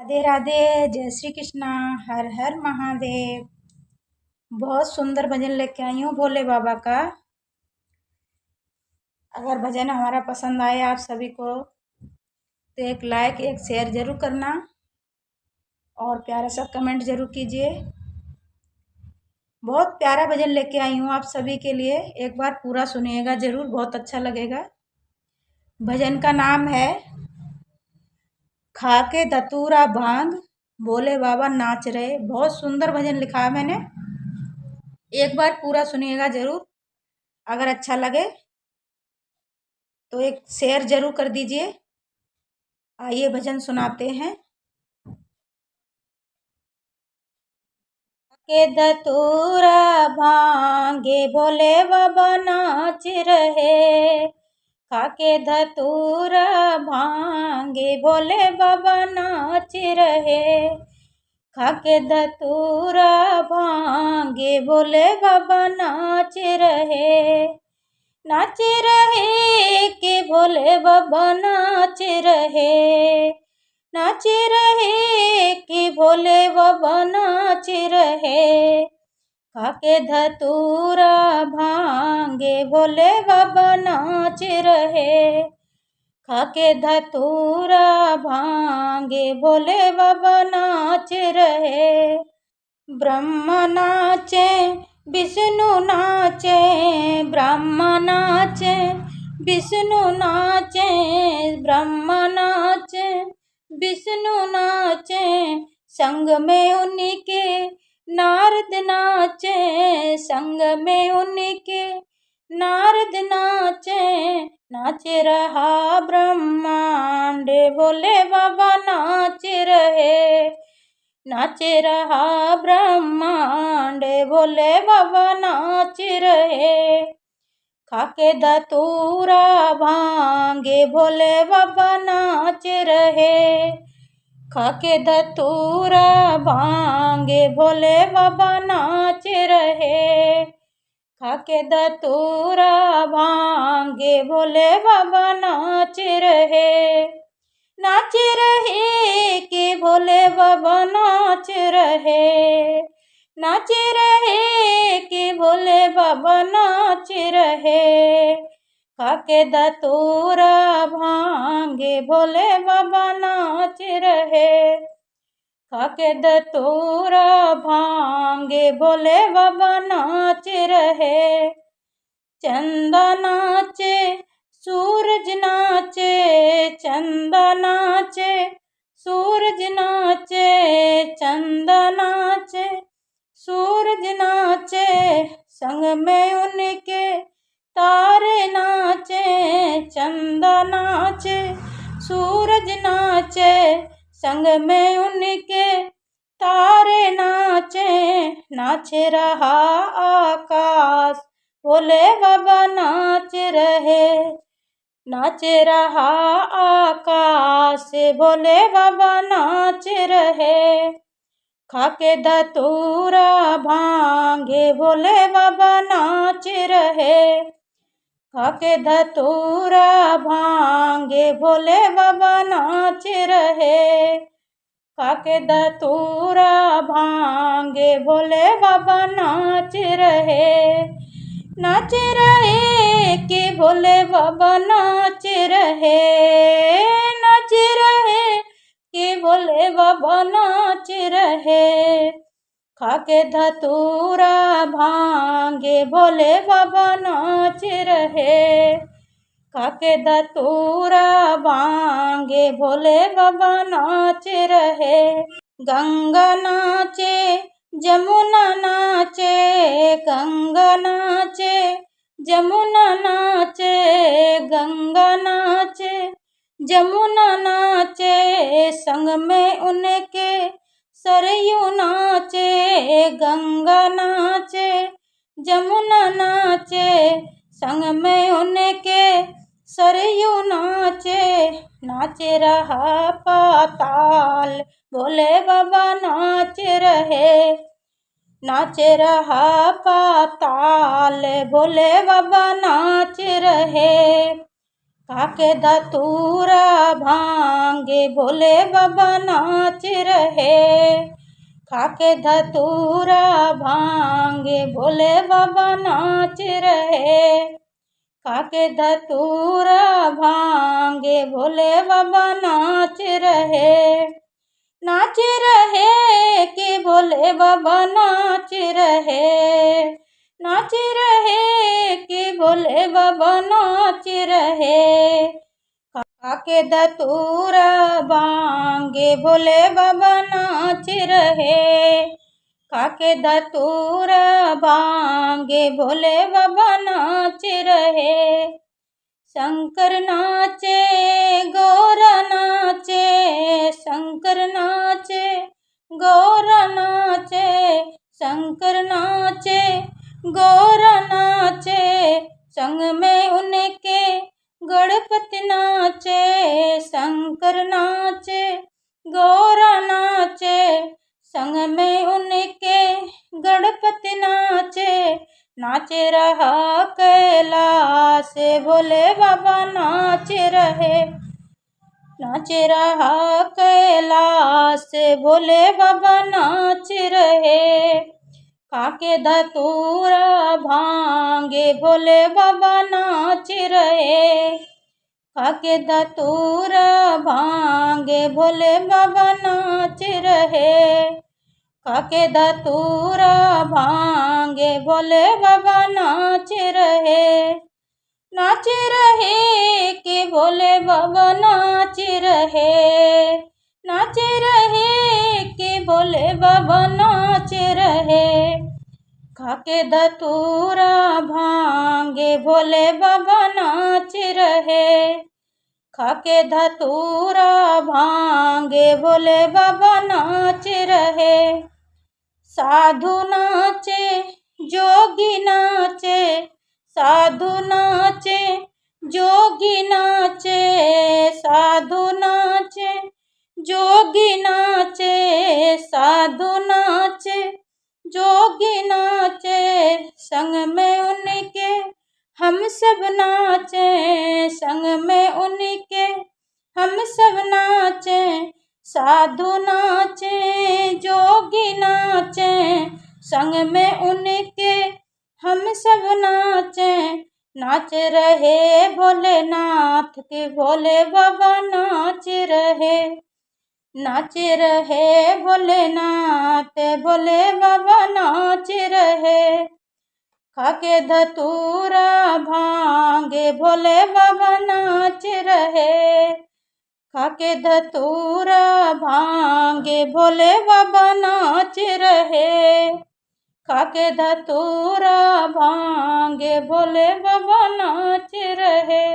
राधे राधे। जय श्री कृष्णा। हर हर महादेव। बहुत सुंदर भजन लेके आई हूँ भोले बाबा का। अगर भजन हमारा पसंद आए आप सभी को तो एक लाइक एक शेयर जरूर करना और प्यारा सा कमेंट जरूर कीजिए। बहुत प्यारा भजन लेके आई हूँ आप सभी के लिए, एक बार पूरा सुनिएगा जरूर, बहुत अच्छा लगेगा। भजन का नाम है खाके धतूरा भांग भोले बाबा नाच रहे। बहुत सुंदर भजन लिखा है मैंने, एक बार पूरा सुनिएगा जरूर। अगर अच्छा लगे तो एक शेयर जरूर कर दीजिए। आइए भजन सुनाते हैं। के धतूरा भांगे भोले बाबा नाच रहे। खाके धतूरा भांगे भोले बाबा नाच रहे। खाके धतूरा भांगे भोले बाबा नाच रहे। नाच रहे के भोले बाबा नाच रहे। नाच रहे कि भोले बाबा नाच रहे। खाके धतूरा भांगे भोले बाबा नाच रहे। खाके धतूरा भांगे भोले बाबा नाच रहे। ब्रह्मा नाचे विष्णु नाचे, ब्रह्मा नाचे विष्णु नाचे, ब्रह्मा नाचे विष्णु नाचे। संग में उनके नारद नाचे, संग में उनके नारद नाचे। नाच रहा ब्रह्मांड भोले बाबा नाच रहे। नाच रहा ब्रह्मांड भोले बाबा नाच रहे। खाके धतूरा भांगे भोले बाबा नाच रहे। खाके धतूरा भांगे भोले बाबा नाच रहे। खाके धतूरा भांगे भोले बाबा नाच रहे। नाच रहे के भोले बाबा नाच रहे। नाच रहे के भोले बाबा नाच रहे। खाके धतूरा भांगे भोले बाबा नाच रहे। खाके धतूरा भांगे भोले बाबा नाच रहे। चंदा नाचे सूरज नाचे, चंदा नाचे सूरज नाचे, चंदा नाचे सूरज नाचे। संग में उनके तारे नाचे, चंदा नाचे सूरज नाचे। संग में उनके तारे नाचे। नाच रहा आकाश भोले बाबा नाच रहे। नाच रहा आकाश भोले बाबा नाच रहे। खाके धतूरा भांगे भोले बाबा नाच रहे। खाके धतूरा भांगे भोले बाबा नाच रहे। खाके धतूरा भांगे भोले बाबा नाच रहे। नाच रहे के भोले बाबा नाच रहे। नाच रहे के भोले बाबा नाच रहे। खाके धतूरा भांगे भोले बाबा नाच रहे। खाके धतूरा भांगे भोले बाबा नाच रहे। गंगा नाचे जमुना नाचे, गंगा नाचे जमुना नाचे, गंगा नाचे जमुना नाचे। संग में उनके सरयू नाचे, गंगा नाचे जमुना नाचे। संग में उनके सरयू नाचे। नाच रहा पाताल भोले बाबा नाच रहे। नाच रहा पाताल भोले बाबा नाच रहे। खाके धतूरा भांगे भोले बाबा नाच रहे। खाके धतूरा भांगे भोले बाबा नाच रहे। खाके धतूरा भांगे भोले बाबा नाच रहे। नाच रहे कि भोले बाबा नाच रहे। नाच रहे कि भोले बाबा नाच रहे। खाके धतूरा भांगे भोले बाबा नाच रहे। खाके धतूरा भांगे भोले बाबा नाच रहे। शंकर नाचे गौरा नाचे। शंकर नाचे गौरा नाचे। शंकर नाचे गौरा नाचे। संग में उनके गणपति नाचे। शंकर नाचे गौरा नाचे। संग में उनके गणपति नाचे। नाच रहा कैलाश भोले बाबा नाच रहे। नाच रहा कैलाश भोले बाबा नाच रहे। खाके धतूरा भांगे भोले बाबा नाच रहे। खाके धतूरा भांगे भोले बाबा नाच रहे। खाके धतूरा भांगे भोले बाबा नाच रहे। नाच रहे कि भोले बाबा नाच रहे। नाच रहे कि भोले बाबा नाच रहे। खाके धतूरा भांगे भोले बाबा नाच रहे। खाके धतूरा भांगे भोले बाबा नाच रहे। साधु नाचे जोगी नाचे। साधु नाचे जोगी नाचे। साधु नाचे जोगी नाचे। साधु नाचे जोगी नाचे। संग में उनके हम सब नाचे। संग में उनके हम सब नाचे। साधु नाचे जोगी नाचे। संग में उनके हम सब नाचे। नाच रहे भोलेनाथ के भोले बाबा नाच रहे। नाच रहे भोलेनाथ भोले बाबा नाच रहे। खाके धतूरा भांगे भोले बाबा नाच रहे। खाके धतूरा भांगे भोले बाबा नाच रहे। खाके धतूरा भांगे भोले बाबा नाच रहे।